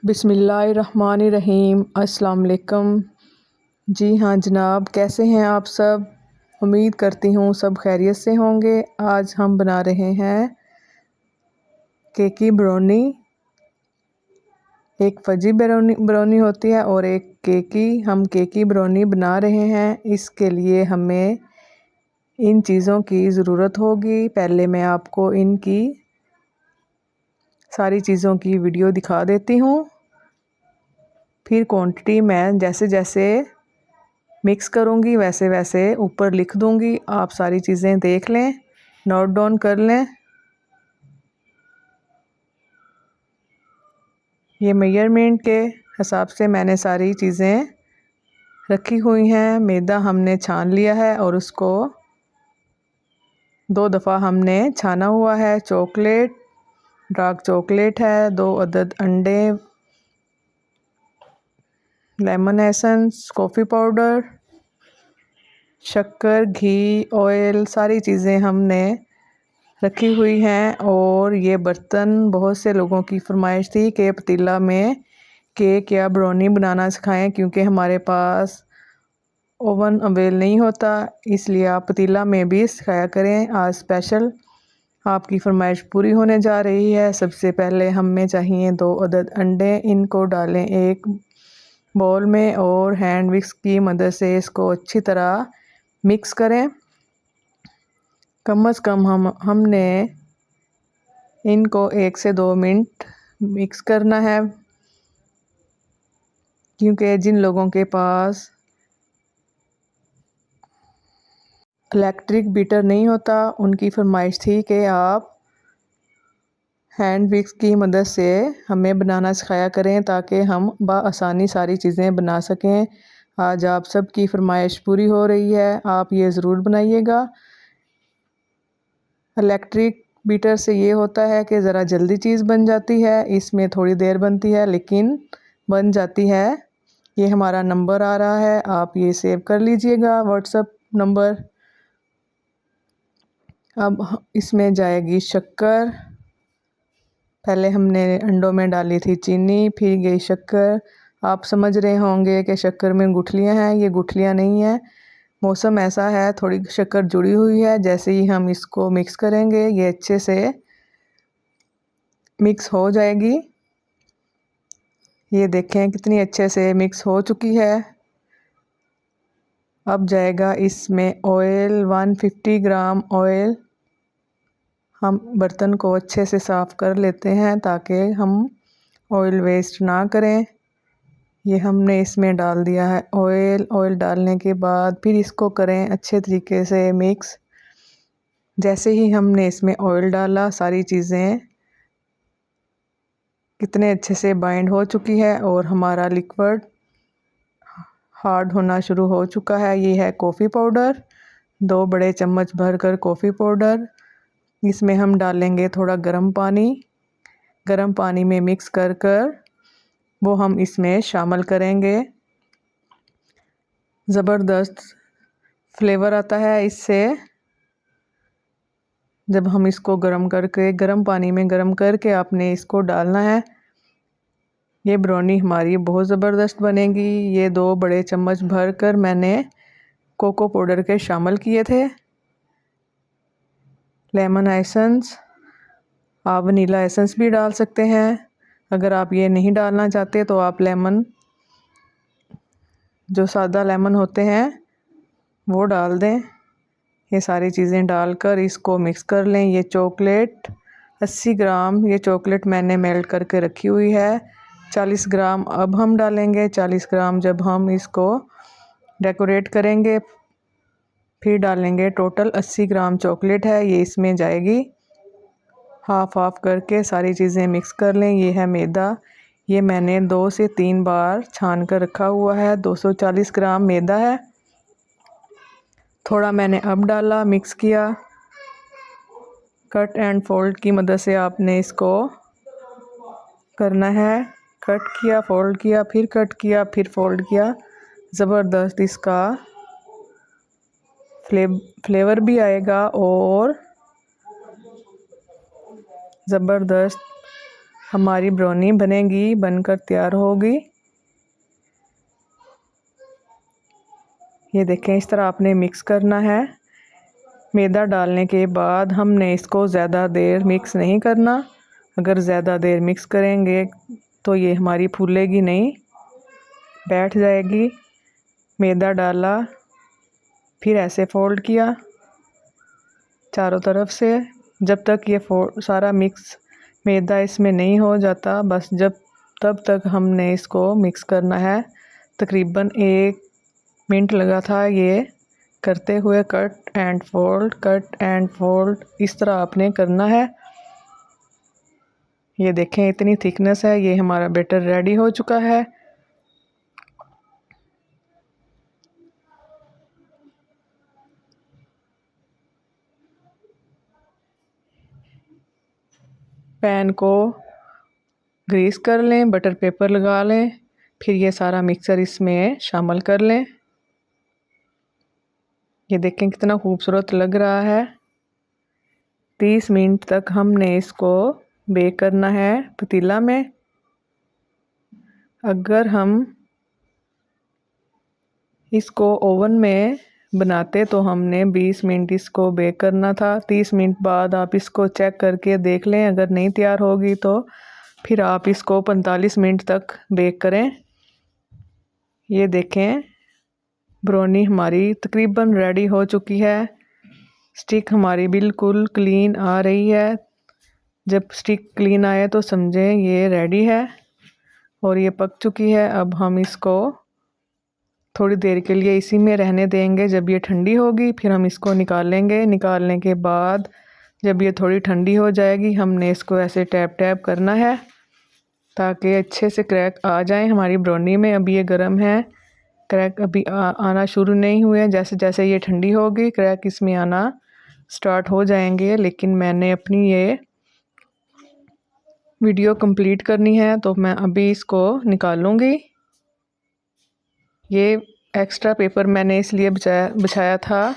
बिस्मिल्लाहिर्रहमानिर्रहीम। अस्सलाम वालेकुम। जी हाँ जनाब, कैसे हैं आप सब? उम्मीद करती हूँ सब खैरियत से होंगे। आज हम बना रहे हैं केकी ब्राउनी। एक फजी ब्राउनी होती है और एक केकी। हम केकी ब्राउनी बना रहे हैं। इसके लिए हमें इन चीज़ों की ज़रूरत होगी। पहले मैं आपको इनकी सारी चीज़ों की वीडियो दिखा देती हूँ, फिर क्वांटिटी मैं जैसे जैसे मिक्स करूँगी वैसे वैसे ऊपर लिख दूँगी। आप सारी चीज़ें देख लें, नोट डाउन कर लें। ये मेजरमेंट के हिसाब से मैंने सारी चीज़ें रखी हुई हैं। मैदा हमने छान लिया है और उसको 2 दफ़ा हमने छाना हुआ है। चॉकलेट, डार्क चॉकलेट है, 2 अदद अंडे, लेमन एसेंस, कॉफ़ी पाउडर, शक्कर, घी, ऑयल, सारी चीज़ें हमने रखी हुई हैं। और ये बर्तन बहुत से लोगों की फरमाइश थी कि पतीला में केक या ब्राउनी बनाना सिखाएं, क्योंकि हमारे पास ओवन अवेल नहीं होता, इसलिए आप पतीला में भी सिखाया करें। आज स्पेशल आपकी फरमाइश पूरी होने जा रही है। सबसे पहले हमें चाहिए 2 अदद अंडे। इनको डालें एक बाउल में और हैंड विस्क की मदद से इसको अच्छी तरह मिक्स करें। कम से कम हमने इनको 1 से 2 मिनट मिक्स करना है, क्योंकि जिन लोगों के पास इलेक्ट्रिक बीटर नहीं होता उनकी फरमाइश थी कि आप हैंड विस्क की मदद से हमें बनाना सिखाया करें, ताकि हम बआसानी सारी चीज़ें बना सकें। आज आप सबकी फरमाइश पूरी हो रही है, आप ये ज़रूर बनाइएगा। इलेक्ट्रिक बीटर से ये होता है कि ज़रा जल्दी चीज़ बन जाती है, इसमें थोड़ी देर बनती है लेकिन बन जाती है। ये हमारा नंबर आ रहा है, आप ये सेव कर लीजिएगा, व्हाट्सएप नंबर। अब इसमें जाएगी शक्कर। पहले हमने अंडों में डाली थी चीनी, फिर गई शक्कर। आप समझ रहे होंगे कि शक्कर में गुठलियाँ हैं, ये गुठलियाँ नहीं हैं। मौसम ऐसा है, थोड़ी शक्कर जुड़ी हुई है। जैसे ही हम इसको मिक्स करेंगे ये अच्छे से मिक्स हो जाएगी। ये देखें कितनी अच्छे से मिक्स हो चुकी है। अब जाएगा इसमें ऑयल, 150 ग्राम ऑयल। हम बर्तन को अच्छे से साफ़ कर लेते हैं ताकि हम ऑयल वेस्ट ना करें। ये हमने इसमें डाल दिया है ऑयल। ऑयल डालने के बाद फिर इसको करें अच्छे तरीके से मिक्स। जैसे ही हमने इसमें ऑयल डाला सारी चीज़ें कितने अच्छे से बाइंड हो चुकी है और हमारा लिक्विड हार्ड होना शुरू हो चुका है। ये है कॉफ़ी पाउडर, 2 बड़े चम्मच भरकर कॉफ़ी पाउडर। इसमें हम डालेंगे थोड़ा गर्म पानी। गर्म पानी में मिक्स कर कर वो हम इसमें शामिल करेंगे। ज़बरदस्त फ्लेवर आता है इससे। जब हम इसको गर्म पानी में गर्म करके आपने इसको डालना है। ये ब्राउनी हमारी बहुत ज़बरदस्त बनेगी। ये 2 बड़े चम्मच भर कर मैंने कोको पाउडर के शामिल किए थे। लेमन एसेंस, आप वनीला एसेंस भी डाल सकते हैं। अगर आप ये नहीं डालना चाहते तो आप लेमन, जो सादा लेमन होते हैं, वो डाल दें। ये सारी चीज़ें डालकर इसको मिक्स कर लें। ये चॉकलेट 80 ग्राम, ये चॉकलेट मैंने मेल्ट करके रखी हुई है। 40 ग्राम अब हम डालेंगे। 40 ग्राम जब हम इसको डेकोरेट करेंगे फिर डालेंगे। टोटल 80 ग्राम चॉकलेट है, ये इसमें जाएगी। हाफ हाफ करके सारी चीज़ें मिक्स कर लें। ये है मैदा, ये मैंने 2 से 3 बार छान कर रखा हुआ है। 240 ग्राम मैदा है। थोड़ा मैंने अब डाला, मिक्स किया। कट एंड फोल्ड की मदद से आपने इसको करना है। कट किया, फोल्ड किया, फिर कट किया, फिर फोल्ड किया। ज़बरदस्त इसका फ्लेवर भी आएगा और ज़बरदस्त हमारी ब्राउनी बनेगी, बनकर तैयार होगी। ये देखें, इस तरह आपने मिक्स करना है। मैदा डालने के बाद हमने इसको ज़्यादा देर मिक्स नहीं करना। अगर ज़्यादा देर मिक्स करेंगे तो ये हमारी फूलेगी नहीं, बैठ जाएगी। मैदा डाला, फिर ऐसे फोल्ड किया चारों तरफ से, जब तक ये सारा मिक्स मैदा इसमें नहीं हो जाता, बस तब तक हमने इसको मिक्स करना है। तकरीबन 1 मिनट लगा था ये करते हुए। कट एंड फोल्ड इस तरह आपने करना है। ये देखें, इतनी थिकनेस है। ये हमारा बैटर रेडी हो चुका है। पैन को ग्रीस कर लें, बटर पेपर लगा लें, फिर ये सारा मिक्सर इसमें शामिल कर लें। ये देखें कितना खूबसूरत लग रहा है। 30 मिनट तक हमने इसको बेक करना है पतीला में। अगर हम इसको ओवन में बनाते तो हमने 20 मिनट इसको बेक करना था। 30 मिनट बाद आप इसको चेक करके देख लें, अगर नहीं तैयार होगी तो फिर आप इसको 45 मिनट तक बेक करें। ये देखें, ब्राउनी हमारी तकरीबन रेडी हो चुकी है। स्टिक हमारी बिल्कुल क्लीन आ रही है। जब स्टिक क्लीन आए तो समझें ये रेडी है और ये पक चुकी है। अब हम इसको थोड़ी देर के लिए इसी में रहने देंगे। जब ये ठंडी होगी फिर हम इसको निकालेंगे। निकालने के बाद जब ये थोड़ी ठंडी हो जाएगी, हमने इसको ऐसे टैप टैप करना है ताकि अच्छे से क्रैक आ जाए हमारी ब्राउनी में। अब ये गर्म है, क्रैक अभी आना शुरू नहीं हुए। जैसे जैसे ये ठंडी होगी क्रैक इसमें आना स्टार्ट हो जाएंगे। लेकिन मैंने अपनी ये वीडियो कंप्लीट करनी है तो मैं अभी इसको निकालूंगी। ये एक्स्ट्रा पेपर मैंने इसलिए बिछाया था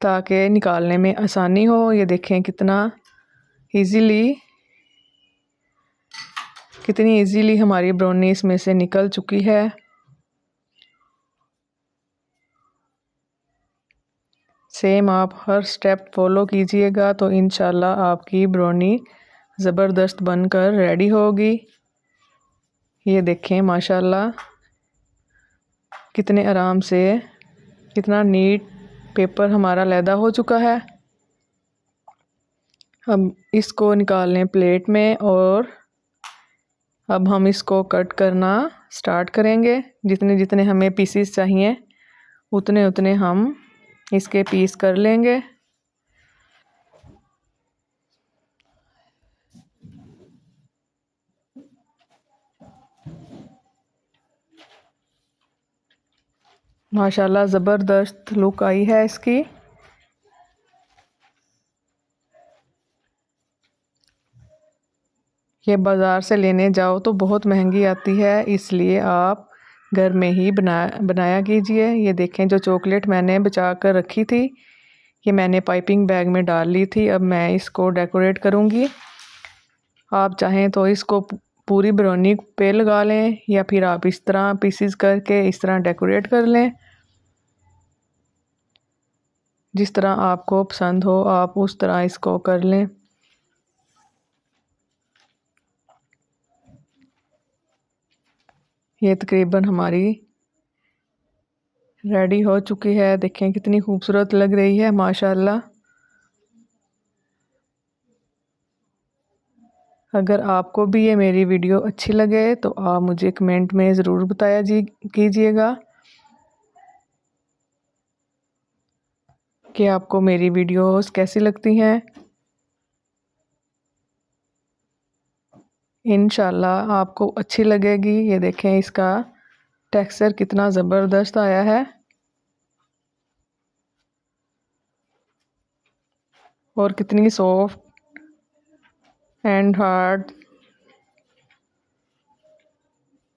ताकि निकालने में आसानी हो। ये देखें कितनी इजीली हमारी ब्राउनी इसमें से निकल चुकी है। सेम आप हर स्टेप फॉलो कीजिएगा तो इंशाल्लाह आपकी ब्राउनी ज़बरदस्त बनकर रेडी होगी। ये देखें माशाल्लाह कितने आराम से, कितना नीट पेपर हमारा लैदा हो चुका है। अब इसको निकाल लें प्लेट में और अब हम इसको कट करना स्टार्ट करेंगे। जितने जितने हमें पीसीस चाहिए उतने उतने हम इसके पीस कर लेंगे। माशाल्लाह ज़बरदस्त लुक आई है इसकी। ये बाज़ार से लेने जाओ तो बहुत महंगी आती है, इसलिए आप घर में ही बनाया कीजिए। ये देखें, जो चॉकलेट मैंने बचा कर रखी थी ये मैंने पाइपिंग बैग में डाल ली थी। अब मैं इसको डेकोरेट करूँगी। आप चाहें तो इसको पूरी ब्राउनी पे लगा लें या फिर आप इस तरह पीसीज करके इस तरह डेकोरेट कर लें। जिस तरह आपको पसंद हो आप उस तरह इसको कर लें। ये तकरीबन हमारी रेडी हो चुकी है। देखें कितनी खूबसूरत लग रही है माशाल्लाह। अगर आपको भी ये मेरी वीडियो अच्छी लगे तो आप मुझे कमेंट में ज़रूर बताया कीजिएगा कि आपको मेरी वीडियोस कैसी लगती हैं। इंशाल्लाह आपको अच्छी लगेगी। ये देखें इसका टेक्सचर कितना ज़बरदस्त आया है और कितनी सॉफ्ट एंड हार्ड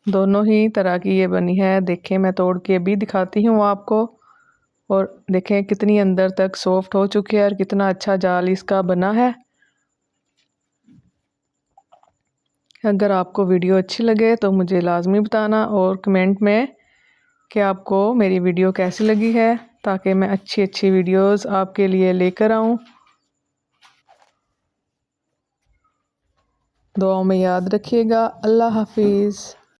दोनों ही तरह की ये बनी है। देखें, मैं तोड़ के भी दिखाती हूँ आपको। और देखें कितनी अंदर तक सॉफ्ट हो चुकी है और कितना अच्छा जाल इसका बना है। अगर आपको वीडियो अच्छी लगे तो मुझे लाजमी बताना और कमेंट में कि आपको मेरी वीडियो कैसी लगी है, ताकि मैं अच्छी अच्छी वीडियोस आपके लिए लेकर आऊँ। दुआओं में याद रखिएगा। अल्लाह हाफिज़।